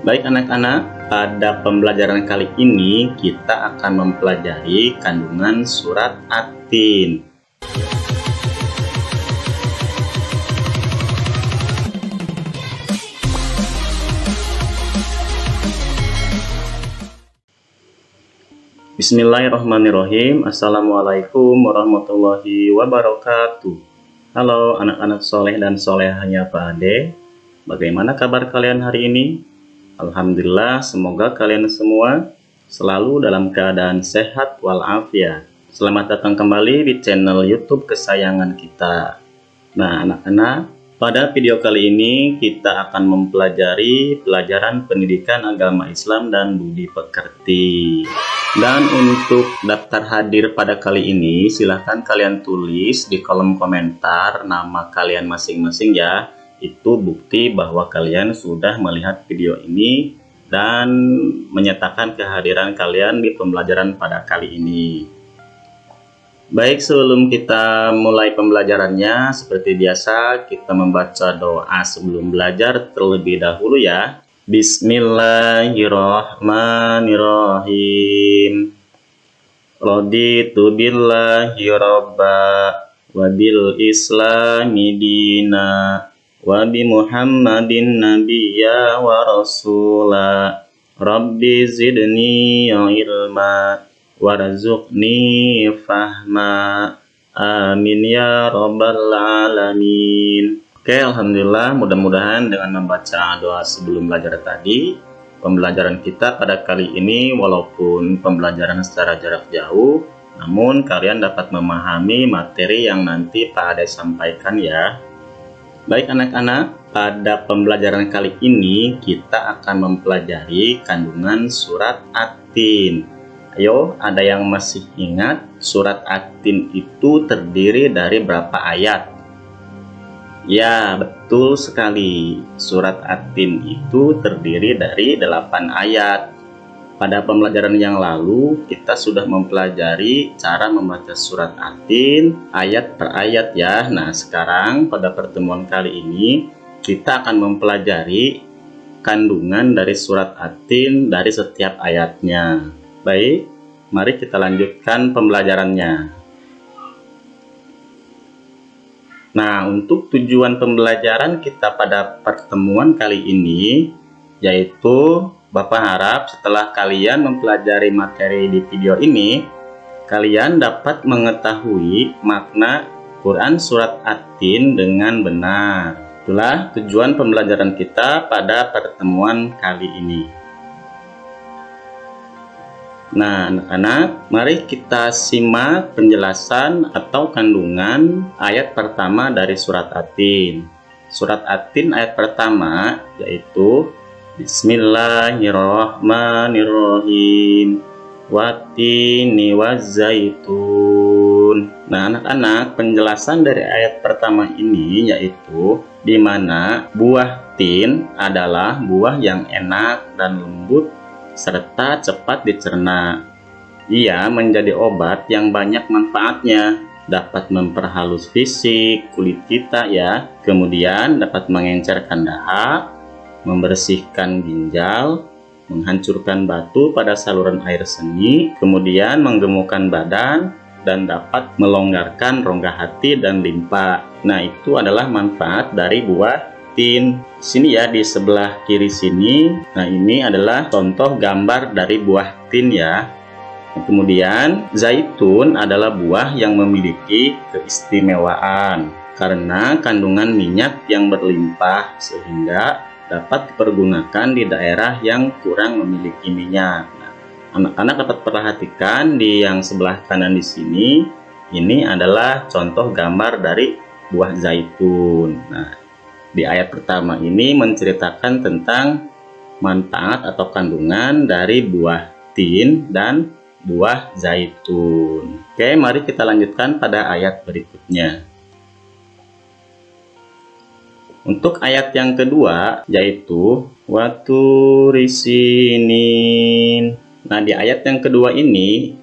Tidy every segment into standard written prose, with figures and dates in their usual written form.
Baik anak-anak, pada pembelajaran kali ini kita akan mempelajari kandungan surat At-Tin. Bismillahirrahmanirrahim. Assalamualaikum warahmatullahi wabarakatuh. Halo anak-anak soleh dan solehahnya Pak Ade. Bagaimana kabar kalian hari ini? Alhamdulillah, semoga kalian semua selalu dalam keadaan sehat walafiat. Selamat datang kembali di channel YouTube kesayangan kita. Nah anak-anak, pada video kali ini kita akan mempelajari pelajaran pendidikan agama Islam dan budi pekerti. Dan untuk daftar hadir pada kali ini, silahkan kalian tulis di kolom komentar nama kalian masing-masing ya. Itu bukti bahwa kalian sudah melihat video ini dan menyatakan kehadiran kalian di pembelajaran pada kali ini. Baik, sebelum kita mulai pembelajarannya, seperti biasa kita membaca doa sebelum belajar terlebih dahulu ya. Bismillahirrahmanirrahim. Raditu billahi robba wa bil islami dina wa bi muhammadin nabiyya wa rasula. Rabbi zidni ilma warzuqni fahma. Amin ya rabbal alamin. Oke, alhamdulillah, mudah-mudahan dengan membaca doa sebelum belajar tadi, pembelajaran kita pada kali ini walaupun pembelajaran secara jarak jauh, namun kalian dapat memahami materi yang nanti Pak Ade sampaikan ya. Baik anak-anak, pada pembelajaran kali ini kita akan mempelajari kandungan surat At-Tin. Ayo, ada yang masih ingat surat At-Tin itu terdiri dari berapa ayat? Ya, betul sekali. Surat At-Tin itu terdiri dari 8 ayat. Pada pembelajaran yang lalu, kita sudah mempelajari cara membaca surat At-Tin ayat per ayat ya. Nah, sekarang pada pertemuan kali ini, kita akan mempelajari kandungan dari surat At-Tin dari setiap ayatnya. Baik, mari kita lanjutkan pembelajarannya. Nah, untuk tujuan pembelajaran kita pada pertemuan kali ini, yaitu Bapak harap setelah kalian mempelajari materi di video ini, kalian dapat mengetahui makna Quran Surat At-Tin dengan benar. Itulah tujuan pembelajaran kita pada pertemuan kali ini. Nah, anak-anak, mari kita simak penjelasan atau kandungan ayat pertama dari surat At-Tin. Surat At-Tin ayat pertama yaitu Bismillahirrahmanirrahim. Wattini wazzaitun. Nah, anak-anak, penjelasan dari ayat pertama ini yaitu di mana buah tin adalah buah yang enak dan lembut serta cepat dicerna. Ia menjadi obat yang banyak manfaatnya, dapat memperhalus fisik kulit kita ya, kemudian dapat mengencerkan dahak, membersihkan ginjal, menghancurkan batu pada saluran air seni, kemudian menggemukkan badan, dan dapat melonggarkan rongga hati dan limpa. Nah, itu adalah manfaat dari buah tin. Sini ya, di sebelah kiri sini. Nah, ini adalah contoh gambar dari buah tin ya. Kemudian zaitun adalah buah yang memiliki keistimewaan karena kandungan minyak yang berlimpah sehingga dapat dipergunakan di daerah yang kurang memiliki minyak. Nah, anak-anak dapat perhatikan di yang sebelah kanan di sini. Ini adalah contoh gambar dari buah zaitun. Nah, di ayat pertama ini menceritakan tentang manfaat atau kandungan dari buah tin dan buah zaitun. Oke, mari kita lanjutkan pada ayat berikutnya. Untuk ayat yang kedua yaitu Waturisinin. Nah, di ayat yang kedua ini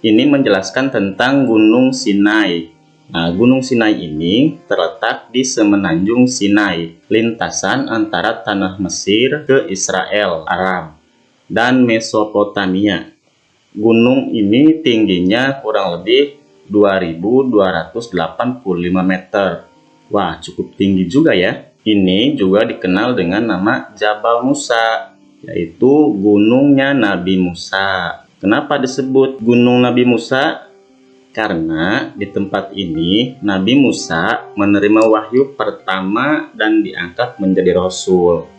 menjelaskan tentang Gunung Sinai. Nah, Gunung Sinai ini terletak di semenanjung Sinai, lintasan antara tanah Mesir ke Israel, Arab, dan Mesopotamia. Gunung ini tingginya kurang lebih 2.285 meter. Wah, cukup tinggi juga ya. Ini juga dikenal dengan nama Jabal Musa, yaitu gunungnya Nabi Musa. Kenapa disebut Gunung Nabi Musa? Karena di tempat ini Nabi Musa menerima wahyu pertama dan diangkat menjadi Rasul.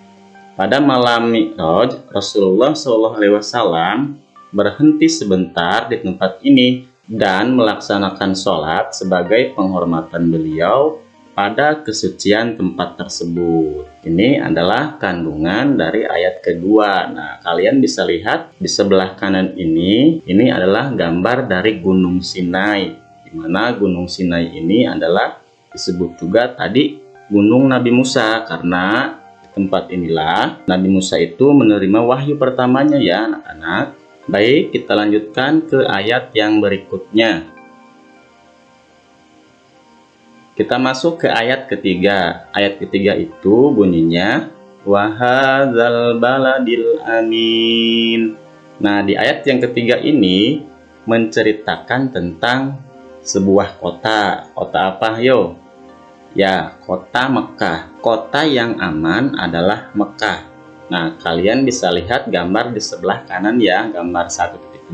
Pada malam Mi'raj, Rasulullah SAW berhenti sebentar di tempat ini dan melaksanakan sholat sebagai penghormatan beliau pada kesucian tempat tersebut. Ini adalah kandungan dari ayat kedua. Nah, kalian bisa lihat di sebelah kanan ini adalah gambar dari Gunung Sinai, di mana Gunung Sinai ini adalah disebut juga tadi Gunung Nabi Musa, karena di tempat inilah Nabi Musa itu menerima wahyu pertamanya ya anak-anak. Baik, kita lanjutkan ke ayat yang berikutnya. Kita masuk ke ayat ketiga. Ayat ketiga itu bunyinya wahadzal baladil amin. Nah, di ayat yang ketiga ini menceritakan tentang sebuah kota. Kota apa, yo? Ya, kota Mekah. Kota yang aman adalah Mekah. Nah, kalian bisa lihat gambar di sebelah kanan ya, gambar 1.5,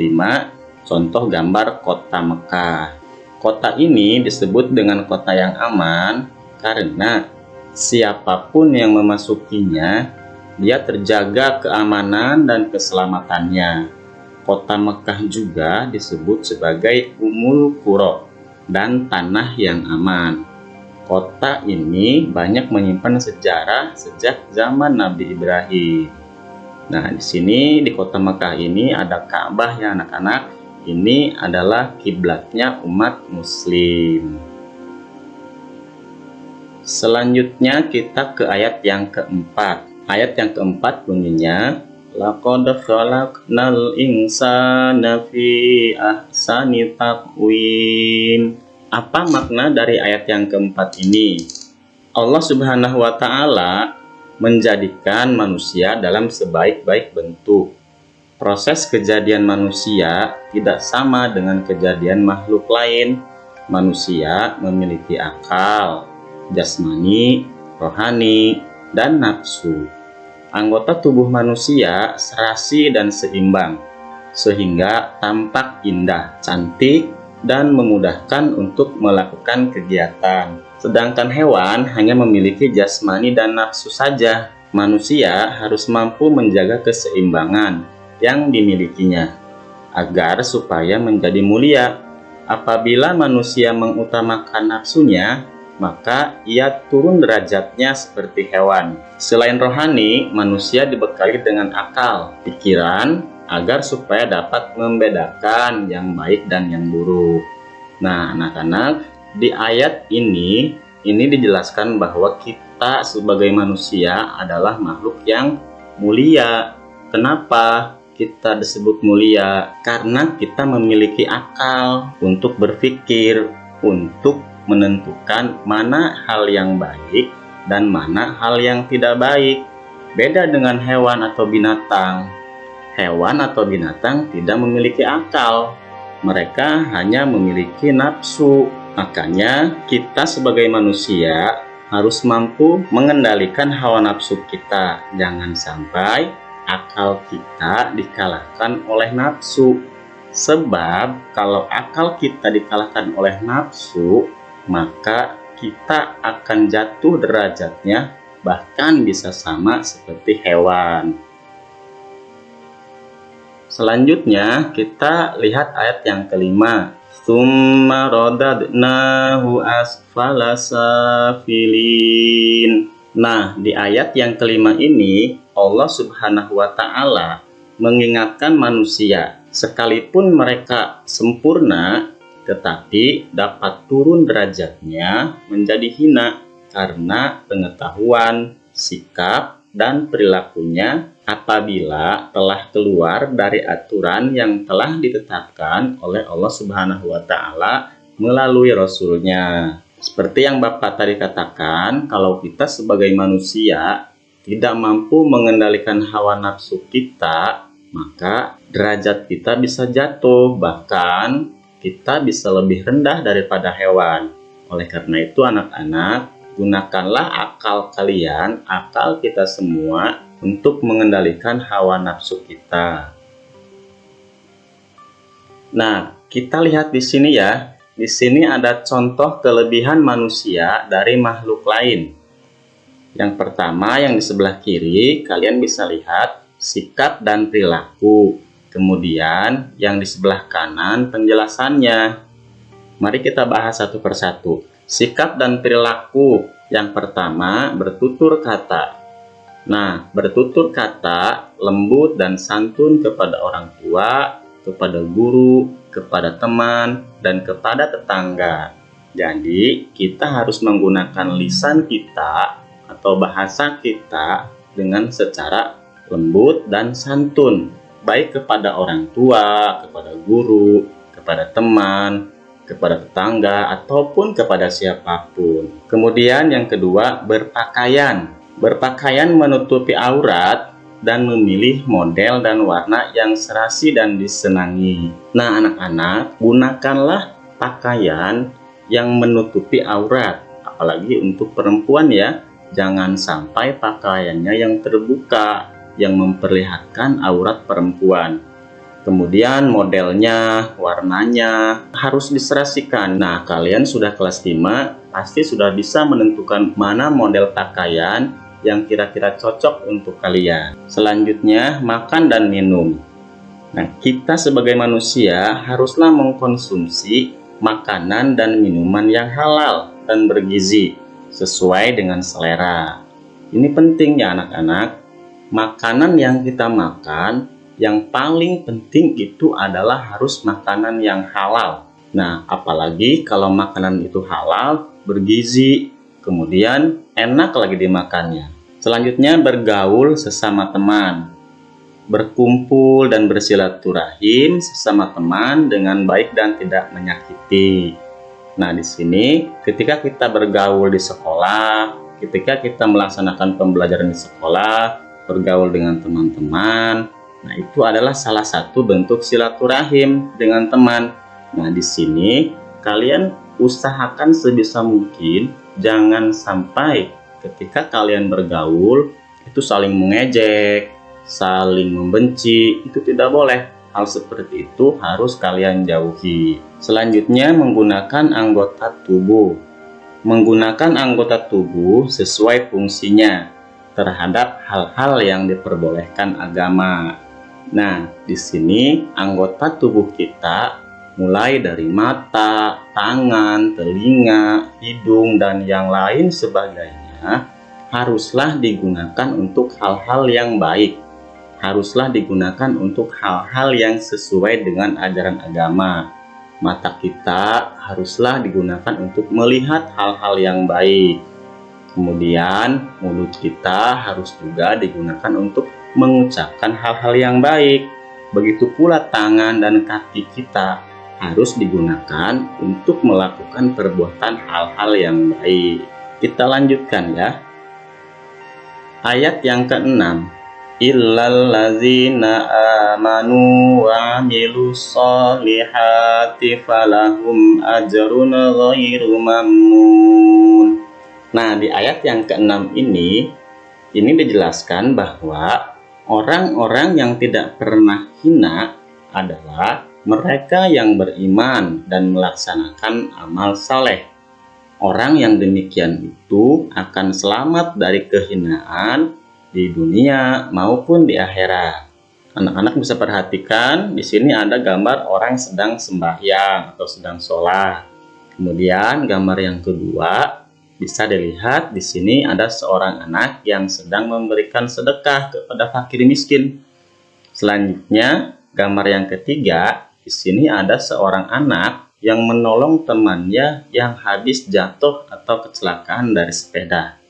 contoh gambar kota Mekah. Kota ini disebut dengan kota yang aman karena siapapun yang memasukinya, dia terjaga keamanan dan keselamatannya. Kota Mekah juga disebut sebagai Ummul Qura dan tanah yang aman. Kota ini banyak menyimpan sejarah sejak zaman Nabi Ibrahim. Nah, di sini di kota Mekah ini ada Ka'bah ya anak-anak. Ini adalah kiblatnya umat Muslim. Selanjutnya kita ke ayat yang keempat. Ayat yang keempat bunyinya laqad khalaqnal insana fi ahsani taqwim. Apa makna dari ayat yang keempat ini? Allah Subhanahu wa Ta'ala menjadikan manusia dalam sebaik-baik bentuk. Proses kejadian manusia tidak sama dengan kejadian makhluk lain. Manusia memiliki akal, jasmani, rohani, dan nafsu. Anggota tubuh manusia serasi dan seimbang, sehingga tampak indah, cantik, dan memudahkan untuk melakukan kegiatan. Sedangkan hewan hanya memiliki jasmani dan nafsu saja. Manusia harus mampu menjaga keseimbangan yang dimilikinya agar supaya menjadi mulia. Apabila manusia mengutamakan nafsunya, maka ia turun derajatnya seperti hewan. Selain rohani, manusia dibekali dengan akal, pikiran, agar supaya dapat membedakan yang baik dan yang buruk. Nah, anak-anak, di ayat ini dijelaskan bahwa kita sebagai manusia adalah makhluk yang mulia. Kenapa kita disebut mulia? Karena kita memiliki akal untuk berpikir, untuk menentukan mana hal yang baik dan mana hal yang tidak baik. Beda dengan hewan atau binatang. Hewan atau binatang tidak memiliki akal. Mereka hanya memiliki nafsu. Makanya kita sebagai manusia harus mampu mengendalikan hawa nafsu kita. Jangan sampai akal kita dikalahkan oleh nafsu. Sebab kalau akal kita dikalahkan oleh nafsu, maka kita akan jatuh derajatnya, bahkan bisa sama seperti hewan. Selanjutnya kita lihat ayat yang kelima. Tsumma radadnahu asfala safilin. Nah, di ayat yang kelima ini Allah Subhanahu wa Ta'ala mengingatkan manusia, sekalipun mereka sempurna, tetapi dapat turun derajatnya menjadi hina karena pengetahuan, sikap, dan perilakunya apabila telah keluar dari aturan yang telah ditetapkan oleh Allah Subhanahu wa Ta'ala melalui Rasulnya. Seperti yang Bapak tadi katakan, kalau kita sebagai manusia tidak mampu mengendalikan hawa nafsu kita, maka derajat kita bisa jatuh, bahkan kita bisa lebih rendah daripada hewan. Oleh karena itu anak-anak, gunakanlah akal kalian, akal kita semua untuk mengendalikan hawa nafsu kita. Nah, kita lihat di sini ya. Di sini ada contoh kelebihan manusia dari makhluk lain. Yang pertama, yang di sebelah kiri, kalian bisa lihat sikap dan perilaku. Kemudian, yang di sebelah kanan, penjelasannya. Mari kita bahas satu persatu. Sikap dan perilaku. Yang pertama, bertutur kata. Nah, bertutur kata lembut dan santun kepada orang tua, kepada guru, kepada teman, dan kepada tetangga. Jadi, kita harus menggunakan lisan kita atau bahasa kita dengan secara lembut dan santun, baik kepada orang tua, kepada guru, kepada teman, kepada tetangga, ataupun kepada siapapun. Kemudian yang kedua, berpakaian. Berpakaian menutupi aurat dan memilih model dan warna yang serasi dan disenangi. Nah, anak-anak, gunakanlah pakaian yang menutupi aurat, apalagi untuk perempuan ya. Jangan sampai pakaiannya yang terbuka, yang memperlihatkan aurat perempuan. Kemudian modelnya, warnanya harus diserasikan. Nah, kalian sudah kelas 5, pasti sudah bisa menentukan mana model pakaian yang kira-kira cocok untuk kalian. Selanjutnya, makan dan minum. Nah, kita sebagai manusia haruslah mengkonsumsi makanan dan minuman yang halal dan bergizi sesuai dengan selera. Ini penting ya anak-anak. Makanan yang kita makan, yang paling penting itu adalah harus makanan yang halal. Nah, apalagi kalau makanan itu halal, bergizi, kemudian enak lagi dimakannya. Selanjutnya, bergaul sesama teman. Berkumpul dan bersilaturahim sesama teman dengan baik dan tidak menyakiti. Nah, di sini ketika kita bergaul di sekolah, ketika kita melaksanakan pembelajaran di sekolah, bergaul dengan teman-teman, nah itu adalah salah satu bentuk silaturahim dengan teman. Nah, di sini kalian usahakan sebisa mungkin jangan sampai ketika kalian bergaul itu saling mengejek, saling membenci, itu tidak boleh. Hal seperti itu harus kalian jauhi. Selanjutnya, menggunakan anggota tubuh. Menggunakan anggota tubuh sesuai fungsinya terhadap hal-hal yang diperbolehkan agama. Nah, di sini anggota tubuh kita mulai dari mata, tangan, telinga, hidung, dan yang lain sebagainya haruslah digunakan untuk hal-hal yang baik. Haruslah digunakan untuk hal-hal yang sesuai dengan ajaran agama. Mata kita haruslah digunakan untuk melihat hal-hal yang baik. Kemudian mulut kita harus juga digunakan untuk mengucapkan hal-hal yang baik. Begitu pula tangan dan kaki kita harus digunakan untuk melakukan perbuatan hal-hal yang baik. Kita lanjutkan ya. Ayat yang ke-6. Illal ladzina amanu wa amilus solihati falahum ajrun ghairu mamnun. Nah, di ayat yang ke-6 ini dijelaskan bahwa orang-orang yang tidak pernah hina adalah mereka yang beriman dan melaksanakan amal saleh. Orang yang demikian itu akan selamat dari kehinaan di dunia maupun di akhirat. Anak-anak bisa perhatikan, di sini ada gambar orang sedang sembahyang atau sedang sholat. Kemudian gambar yang kedua bisa dilihat di sini ada seorang anak yang sedang memberikan sedekah kepada fakir miskin. Selanjutnya, gambar yang ketiga, di sini ada seorang anak yang menolong temannya yang habis jatuh atau kecelakaan dari sepeda.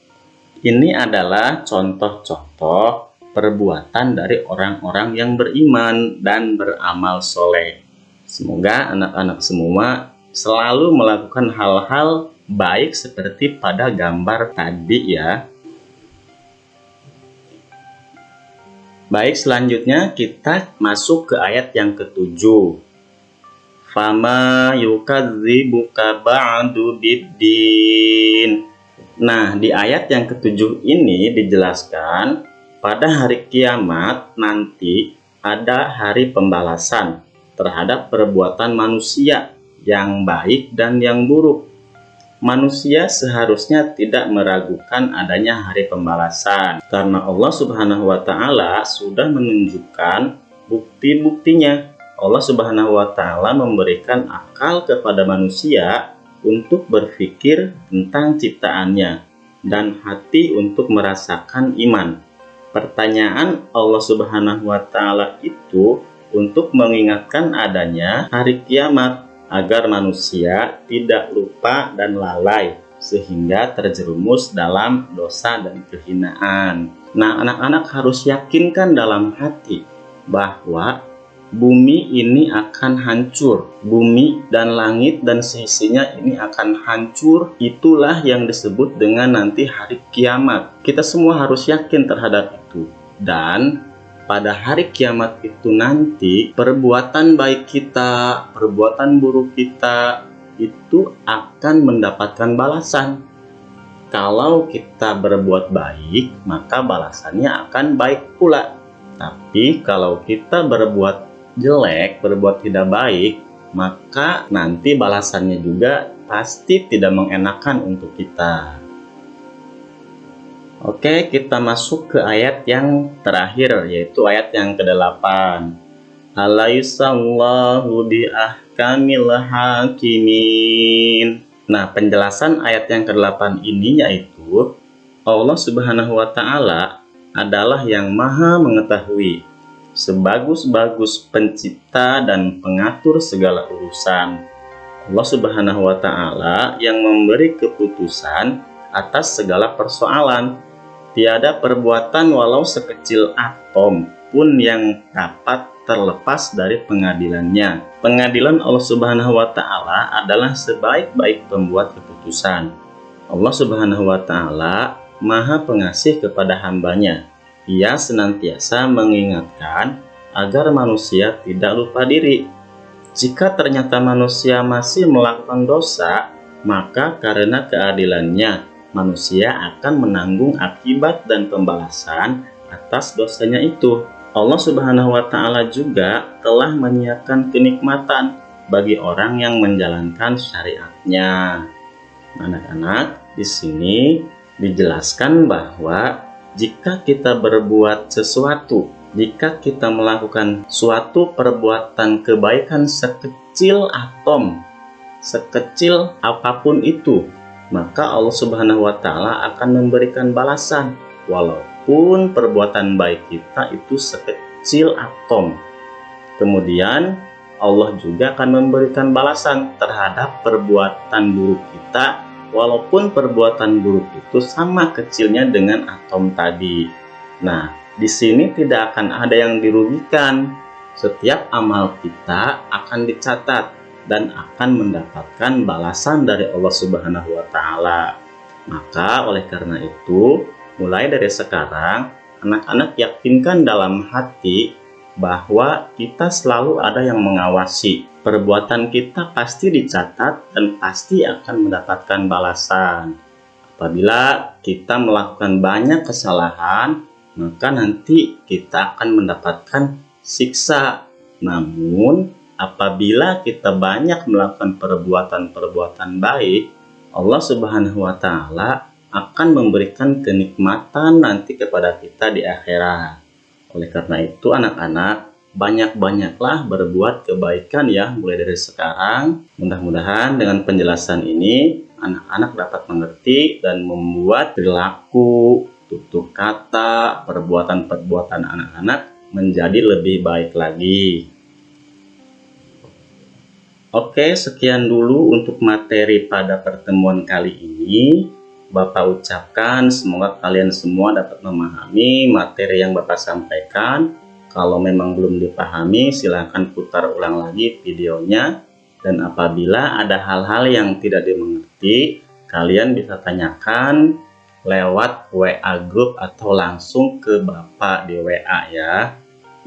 Ini adalah contoh-contoh perbuatan dari orang-orang yang beriman dan beramal soleh. Semoga anak-anak semua selalu melakukan hal-hal baik seperti pada gambar tadi ya. Baik, selanjutnya kita masuk ke ayat yang ke-7. Fama yukadzibuka ba'du biddin. Nah, di ayat yang ke-7 ini dijelaskan pada hari kiamat nanti ada hari pembalasan terhadap perbuatan manusia yang baik dan yang buruk. Manusia seharusnya tidak meragukan adanya hari pembalasan karena Allah Subhanahu wa Ta'ala sudah menunjukkan bukti-buktinya. Allah Subhanahu wa Ta'ala memberikan akal kepada manusia untuk berpikir tentang ciptaannya dan hati untuk merasakan iman. Pertanyaan Allah Subhanahu wa Ta'ala itu untuk mengingatkan adanya hari kiamat agar manusia tidak lupa dan lalai sehingga terjerumus dalam dosa dan kehinaan. Nah, anak-anak harus yakinkan dalam hati bahwa bumi ini akan hancur. Bumi dan langit dan seisinya ini akan hancur. Itulah yang disebut dengan nanti hari kiamat. Kita semua harus yakin terhadap itu. Dan pada hari kiamat itu nanti, perbuatan baik kita, perbuatan buruk kita itu akan mendapatkan balasan. Kalau kita berbuat baik, maka balasannya akan baik pula. Tapi kalau kita berbuat jelek, berbuat tidak baik, maka nanti balasannya juga pasti tidak mengenakan untuk kita. Oke, kita masuk ke ayat yang terakhir, yaitu ayat yang ke-8. Alaihissallahu biahkamil hakimin. Nah, penjelasan ayat yang ke-8 ini yaitu Allah Subhanahu wa Ta'ala adalah yang maha mengetahui, sebagus-bagus pencipta dan pengatur segala urusan. Allah Subhanahu wa Ta'ala yang memberi keputusan atas segala persoalan. Tiada perbuatan walau sekecil atom pun yang dapat terlepas dari pengadilannya. Pengadilan Allah Subhanahu wa Ta'ala adalah sebaik-baik pembuat keputusan. Allah Subhanahu wa Ta'ala Maha Pengasih kepada hambanya. Ia senantiasa mengingatkan agar manusia tidak lupa diri. Jika ternyata manusia masih melakukan dosa, maka karena keadilannya, manusia akan menanggung akibat dan pembalasan atas dosanya itu. Allah Subhanahu wa Ta'ala juga telah menyiapkan kenikmatan bagi orang yang menjalankan syariatnya. Anak-anak, di sini dijelaskan bahwa jika kita berbuat sesuatu, jika kita melakukan suatu perbuatan kebaikan sekecil atom, sekecil apapun itu, maka Allah Subhanahu wa Ta'ala akan memberikan balasan walaupun perbuatan baik kita itu sekecil atom. Kemudian Allah juga akan memberikan balasan terhadap perbuatan buruk kita walaupun perbuatan buruk itu sama kecilnya dengan atom tadi. Nah, di sini tidak akan ada yang dirugikan. Setiap amal kita akan dicatat dan akan mendapatkan balasan dari Allah Subhanahu wa Ta'ala. Maka oleh karena itu, mulai dari sekarang, anak-anak yakinkan dalam hati bahwa kita selalu ada yang mengawasi. Perbuatan kita pasti dicatat dan pasti akan mendapatkan balasan. Apabila kita melakukan banyak kesalahan, maka nanti kita akan mendapatkan siksa. Namun, apabila kita banyak melakukan perbuatan-perbuatan baik, Allah Subhanahu wa Ta'ala akan memberikan kenikmatan nanti kepada kita di akhirat. Oleh karena itu, anak-anak, banyak-banyaklah berbuat kebaikan ya mulai dari sekarang. Mudah-mudahan dengan penjelasan ini anak-anak dapat mengerti dan membuat perilaku, tutur kata, perbuatan-perbuatan anak-anak menjadi lebih baik lagi. Oke, sekian dulu untuk materi pada pertemuan kali ini. Bapak ucapkan semoga kalian semua dapat memahami materi yang Bapak sampaikan. Kalau memang belum dipahami, silahkan putar ulang lagi videonya. Dan apabila ada hal-hal yang tidak dimengerti, kalian bisa tanyakan lewat WA grup atau langsung ke Bapak di WA ya.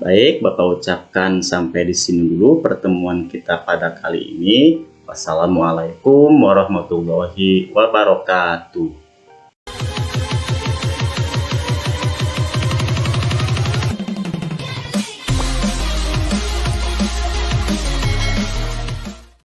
Baik, Bapak ucapkan sampai di sini dulu pertemuan kita pada kali ini. Wassalamualaikum warahmatullahi wabarakatuh.